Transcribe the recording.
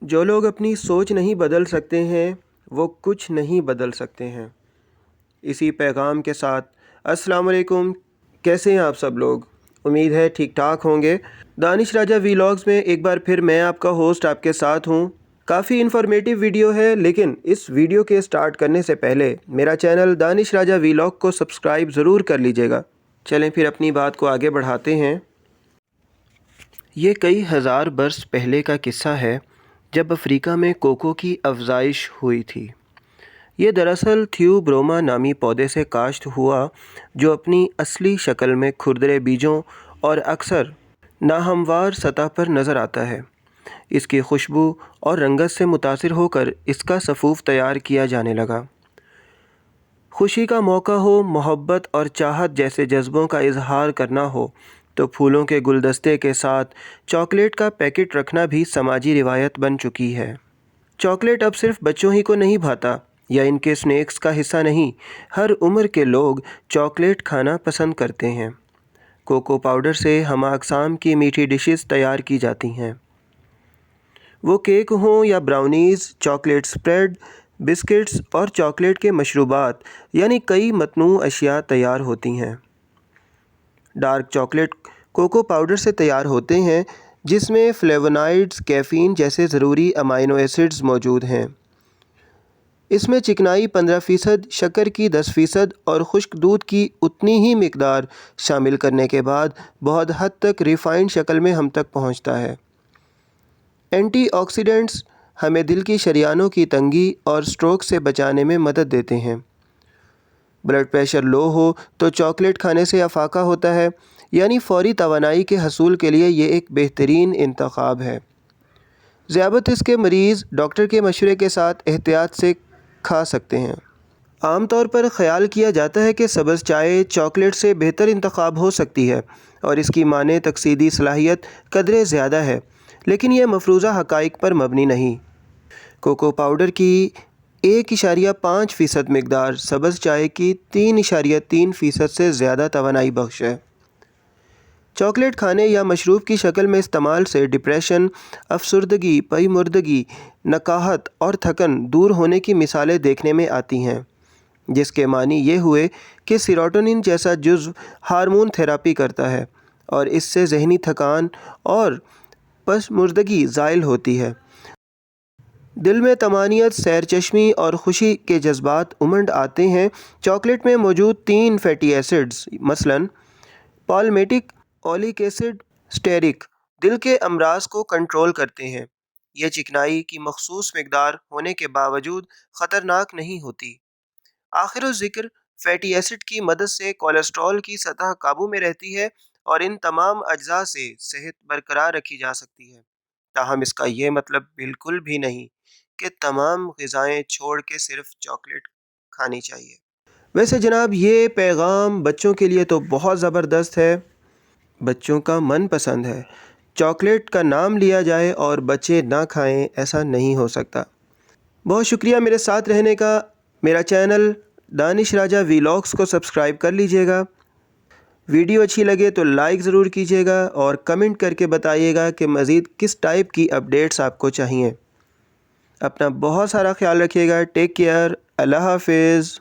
جو لوگ اپنی سوچ نہیں بدل سکتے ہیں وہ کچھ نہیں بدل سکتے ہیں۔ اسی پیغام کے ساتھ السلام علیکم، کیسے ہیں آپ سب لوگ؟ امید ہے ٹھیک ٹھاک ہوں گے۔ دانش راجہ ویلاگز میں ایک بار پھر میں آپ کا ہوسٹ آپ کے ساتھ ہوں۔ کافی انفارمیٹیو ویڈیو ہے، لیکن اس ویڈیو کے سٹارٹ کرنے سے پہلے میرا چینل دانش راجہ ویلاگ کو سبسکرائب ضرور کر لیجئے گا۔ چلیں پھر اپنی بات کو آگے بڑھاتے ہیں۔ یہ کئی ہزار برس پہلے کا قصہ ہے جب افریقہ میں کوکو کی افزائش ہوئی تھی۔ یہ دراصل تھیوبروما نامی پودے سے کاشت ہوا جو اپنی اصلی شکل میں کھردرے بیجوں اور اکثر ناہموار سطح پر نظر آتا ہے۔ اس کی خوشبو اور رنگت سے متاثر ہو کر اس کا صفوف تیار کیا جانے لگا۔ خوشی کا موقع ہو، محبت اور چاہت جیسے جذبوں کا اظہار کرنا ہو تو پھولوں کے گلدستے کے ساتھ چاکلیٹ کا پیکٹ رکھنا بھی سماجی روایت بن چکی ہے۔ چاکلیٹ اب صرف بچوں ہی کو نہیں بھاتا یا ان کے سنیکس کا حصہ نہیں، ہر عمر کے لوگ چاکلیٹ کھانا پسند کرتے ہیں۔ کوکو پاؤڈر سے ہمہ اقسام کی میٹھی ڈشز تیار کی جاتی ہیں۔ وہ کیک ہوں یا براؤنیز، چاکلیٹ سپریڈ، بسکٹس اور چاکلیٹ کے مشروبات، یعنی کئی متنوع اشیاء تیار ہوتی ہیں۔ ڈارک چاکلیٹ کوکو پاؤڈر سے تیار ہوتے ہیں جس میں فلیونائڈز، کیفین جیسے ضروری امائنو ایسڈز موجود ہیں۔ اس میں چکنائی 15%، شکر کی 10% اور خشک دودھ کی اتنی ہی مقدار شامل کرنے کے بعد بہت حد تک ریفائنڈ شکل میں ہم تک پہنچتا ہے۔ اینٹی آکسیڈنٹس ہمیں دل کی شریانوں کی تنگی اور سٹروک سے بچانے میں مدد دیتے ہیں۔ بلڈ پریشر لو ہو تو چاکلیٹ کھانے سے افاقہ ہوتا ہے، یعنی فوری توانائی کے حصول کے لیے یہ ایک بہترین انتخاب ہے۔ ذیابیطس کے مریض ڈاکٹر کے مشورے کے ساتھ احتیاط سے کھا سکتے ہیں۔ عام طور پر خیال کیا جاتا ہے کہ سبز چائے چاکلیٹ سے بہتر انتخاب ہو سکتی ہے اور اس کی مانع تقسیدی صلاحیت قدرے زیادہ ہے، لیکن یہ مفروضہ حقائق پر مبنی نہیں۔ کوکو پاؤڈر کی 1.5% مقدار سبز چائے کی 3.3% سے زیادہ توانائی بخش ہے۔ چاکلیٹ کھانے یا مشروب کی شکل میں استعمال سے ڈپریشن، افسردگی، پائمردگی، نکاہت اور تھکن دور ہونے کی مثالیں دیکھنے میں آتی ہیں، جس کے معنی یہ ہوئے کہ سیروٹونن جیسا جزو ہارمون تھراپی کرتا ہے اور اس سے ذہنی تھکان اور پسماردگی زائل ہوتی ہے۔ دل میں طمانینت، سیرچشمی اور خوشی کے جذبات امنڈ آتے ہیں۔ چاکلیٹ میں موجود 3 فیٹی ایسڈز مثلاً پالمیٹک، اولک ایسڈ، سٹیرک، دل کے امراض کو کنٹرول کرتے ہیں۔ یہ چکنائی کی مخصوص مقدار ہونے کے باوجود خطرناک نہیں ہوتی۔ آخر الذکر، فیٹی ایسڈ کی مدد سے کولیسٹرول کی سطح قابو میں رہتی ہے اور ان تمام اجزاء سے صحت برقرار رکھی جا سکتی ہے۔ تاہم اس کا یہ مطلب بالکل بھی نہیں کہ تمام غذائیں چھوڑ کے صرف چاکلیٹ کھانی چاہیے۔ ویسے جناب، یہ پیغام بچوں کے لیے تو بہت زبردست ہے، بچوں کا من پسند ہے۔ چاکلیٹ کا نام لیا جائے اور بچے نہ کھائیں، ایسا نہیں ہو سکتا۔ بہت شکریہ میرے ساتھ رہنے کا۔ میرا چینل دانش راجہ ویلاگز کو سبسکرائب کر لیجئے گا۔ ویڈیو اچھی لگے تو لائک ضرور کیجئے گا اور کمنٹ کر کے بتائیے گا کہ مزید کس ٹائپ کی اپڈیٹس آپ کو چاہیے۔ اپنا بہت سارا خیال رکھیے گا۔ Take care. اللہ حافظ۔